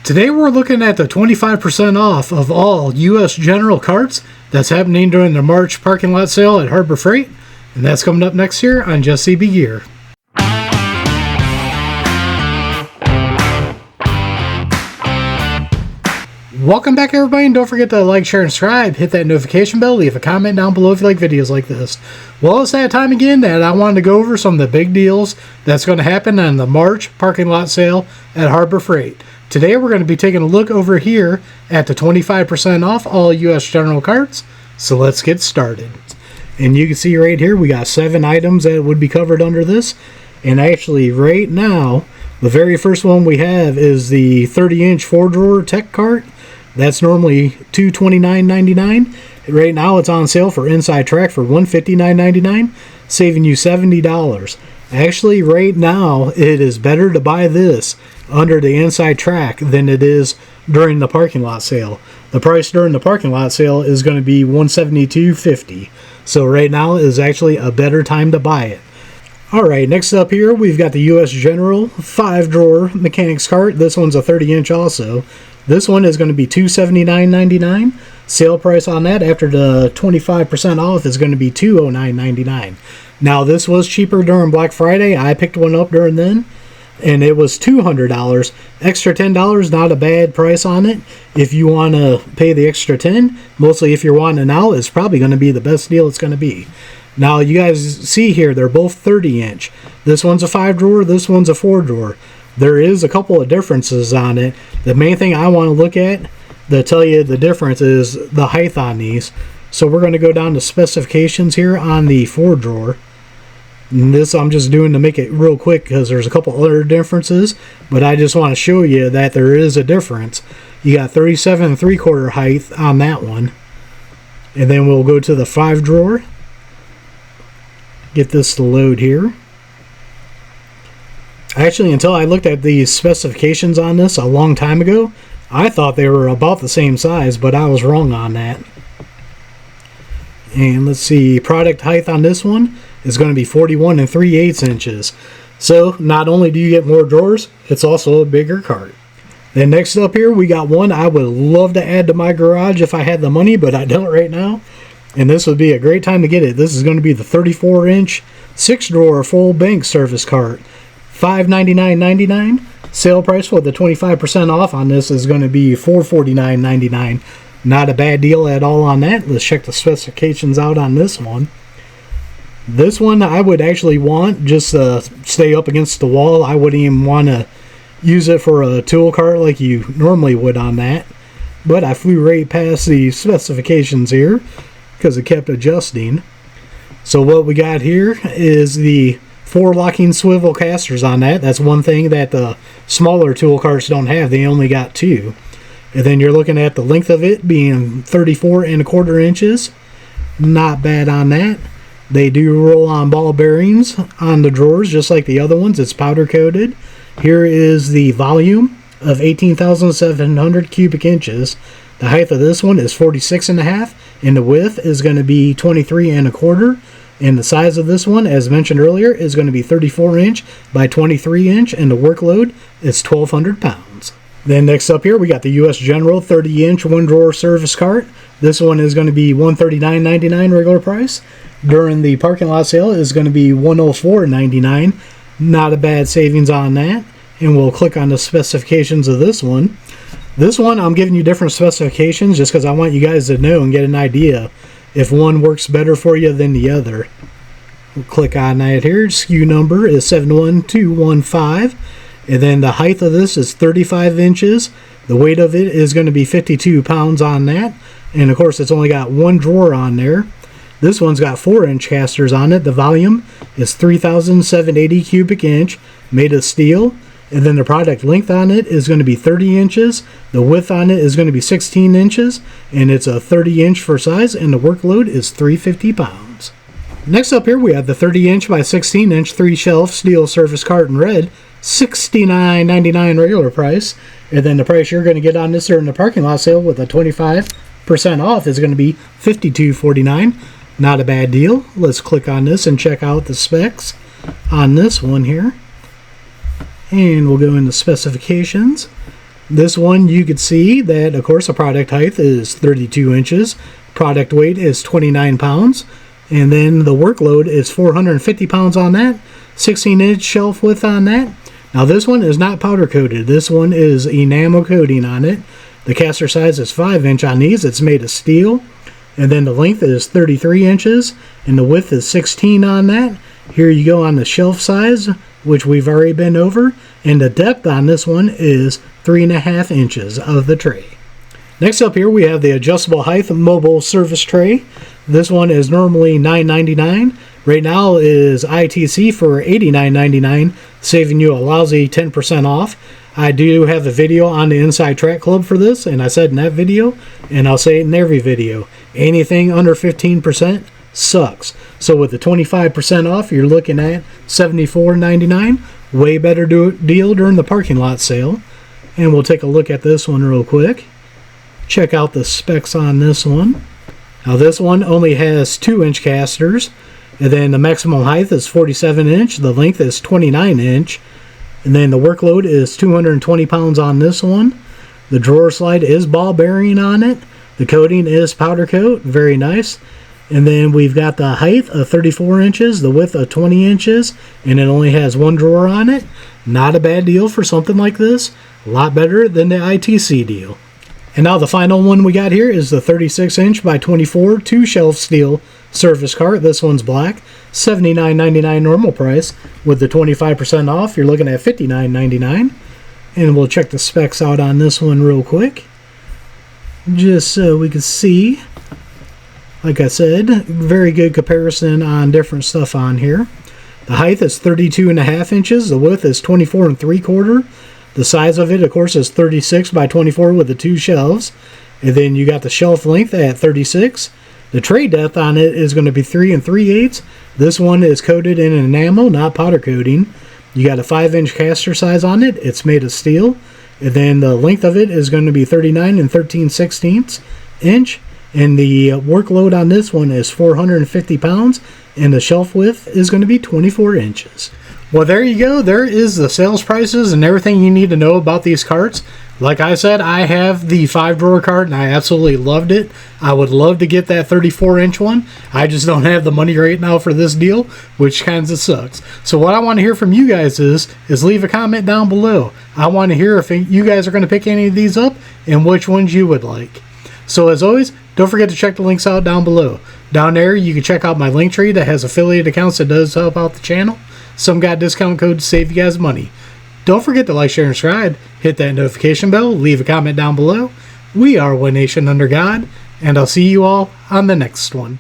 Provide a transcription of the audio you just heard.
Today we're looking at the 25% off of all U.S. General carts that's happening during the March parking lot sale at Harbor Freight, and that's coming up next year on Just CB Gear. Welcome back everybody, and don't forget to like, share, and subscribe. Hit that notification bell, leave a comment down below if you like videos like this. Well, it's that time again that I wanted to go over some of the big deals that's going to happen on the March parking lot sale at Harbor Freight. Today we're going to be taking a look over here at the 25% off all U.S. General carts. So let's get started. And you can see right here we got 7 items that would be covered under this. And actually right now, the very first one we have is the 30-inch 4-drawer tech cart. That's normally $229.99. Right now it's on sale for inside track for $159.99, saving you $70. Actually, right now it is better to buy this under the inside track than it is during the parking lot sale. The price during the parking lot sale is going to be $172.50. So right now is actually a better time to buy it. Alright, next up here we've got the U.S. General 5-drawer mechanics cart. This one's a 30-inch also. This one is going to be $279.99. Sale price on that after the 25% off is going to be $209.99. Now this was cheaper during Black Friday. I picked one up during then, and it was $200. Extra $10, not a bad price on it. If you want to pay the extra $10, mostly if you're wanting it now, it's probably going to be the best deal it's going to be. Now you guys see here, they're both 30-inch. This one's a 5-drawer, this one's a 4-drawer. There is a couple of differences on it. The main thing I want to look at to tell you the difference is the height on these. So we're going to go down to specifications here on the 4-drawer. And this I'm just doing to make it real quick because there's a couple other differences, but I just want to show you that there is a difference. You got 37 3/4 height on that one. And then we'll go to the 5-drawer. Get this to load here. Actually, until I looked at the specifications on this a long time ago, I thought they were about the same size, but I was wrong on that. And let's see, product height on this one is going to be 41 3/8 inches. So not only do you get more drawers, it's also a bigger cart. Then next up here, we got one I would love to add to my garage if I had the money, but I don't right now. And this would be a great time to get it. This is going to be the 34-inch 6-drawer full bank service cart. $599.99. Sale price for the 25% off on this is going to be $449.99. Not a bad deal at all on that. Let's check the specifications out on this one. This one I would actually want just to stay up against the wall. I wouldn't even want to use it for a tool cart like you normally would on that. But I flew right past the specifications here because it kept adjusting. So what we got here is the 4 locking swivel casters on that. That's one thing that the smaller tool carts don't have. They only got 2. And then you're looking at the length of it being 34 1/4 inches. Not bad on that. They do roll on ball bearings on the drawers just like the other ones. It's powder coated. Here is the volume of 18,700 cubic inches. The height of this one is 46.5, and the width is going to be 23 1/4. And the size of this one, as mentioned earlier, is going to be 34-inch by 23-inch, and the workload is 1,200 pounds. Then next up here, we got the U.S. General 30-inch 1-drawer service cart. This one is going to be $139.99 regular price. During the parking lot sale, is going to be $104.99. Not a bad savings on that. And we'll click on the specifications of this one. This one, I'm giving you different specifications just because I want you guys to know and get an idea if one works better for you than the other. We'll click on that here. SKU number is 71215. And then the height of this is 35 inches. The weight of it is going to be 52 pounds on that. And of course, it's only got 1 drawer on there. This one's got 4-inch casters on it. The volume is 3,780 cubic inch, made of steel. And then the product length on it is going to be 30 inches. The width on it is going to be 16 inches. And it's a 30-inch for size. And the workload is 350 pounds. Next up here, we have the 30-inch by 16-inch 3-shelf steel service cart in red. $69.99 regular price. And then the price you're going to get on this during the parking lot sale with a 25% off is going to be $52.49. Not a bad deal. Let's click on this and check out the specs on this one here. And we'll go into specifications. This one you could see that, of course, the product height is 32 inches. Product weight is 29 pounds. And then the workload is 450 pounds on that. 16-inch shelf width on that. Now this one is not powder coated. This one is enamel coating on it. The caster size is 5-inch on these. It's made of steel. And then the length is 33 inches. And the width is 16 on that. Here you go on the shelf size, which we've already been over. And the depth on this one is 3.5 inches of the tray. Next up here we have the adjustable height mobile service tray. This one is normally $9.99. Right now is ITC for $89.99, saving you a lousy 10% off. I do have a video on the Inside Track Club for this, and I said in that video, and I'll say it in every video, anything under 15% sucks. So with the 25% off, you're looking at $74.99. Way better deal during the parking lot sale. And we'll take a look at this one real quick. Check out the specs on this one. Now this one only has 2-inch casters, and then the maximum height is 47 inch, the length is 29 inch, and then the workload is 220 pounds on this one. The drawer slide is ball bearing on it. The coating is powder coat, very nice. And then we've got the height of 34 inches, the width of 20 inches, and it only has one drawer on it. Not a bad deal for something like this. A lot better than the ITC deal. And now the final one we got here is the 36-inch by 24 2-shelf steel service cart. This one's black. $79.99 normal price. With the 25% off, you're looking at $59.99. And we'll check the specs out on this one real quick, just so we can see. Like I said, very good comparison on different stuff on here. The height is 32.5 inches. The width is 24.75. The size of it, of course, is 36 by 24 with the 2 shelves. And then you got the shelf length at 36. The tray depth on it is going to be 3 3/8. This one is coated in enamel, not powder coating. You got a 5-inch caster size on it. It's made of steel. And then the length of it is going to be 39 13/16 inch. And the workload on this one is 450 pounds. And the shelf width is going to be 24 inches. Well, there you go. There is the sales prices and everything you need to know about these carts. Like I said, I have the 5-drawer cart and I absolutely loved it. I would love to get that 34-inch one. I just don't have the money right now for this deal, which kind of sucks. So what I want to hear from you guys is leave a comment down below. I want to hear if you guys are going to pick any of these up and which ones you would like. So as always, don't forget to check the links out down below. Down there, you can check out my link tree that has affiliate accounts that does help out the channel. Some got discount code to save you guys money. Don't forget to like, share, and subscribe. Hit that notification bell. Leave a comment down below. We are One Nation Under God, and I'll see you all on the next one.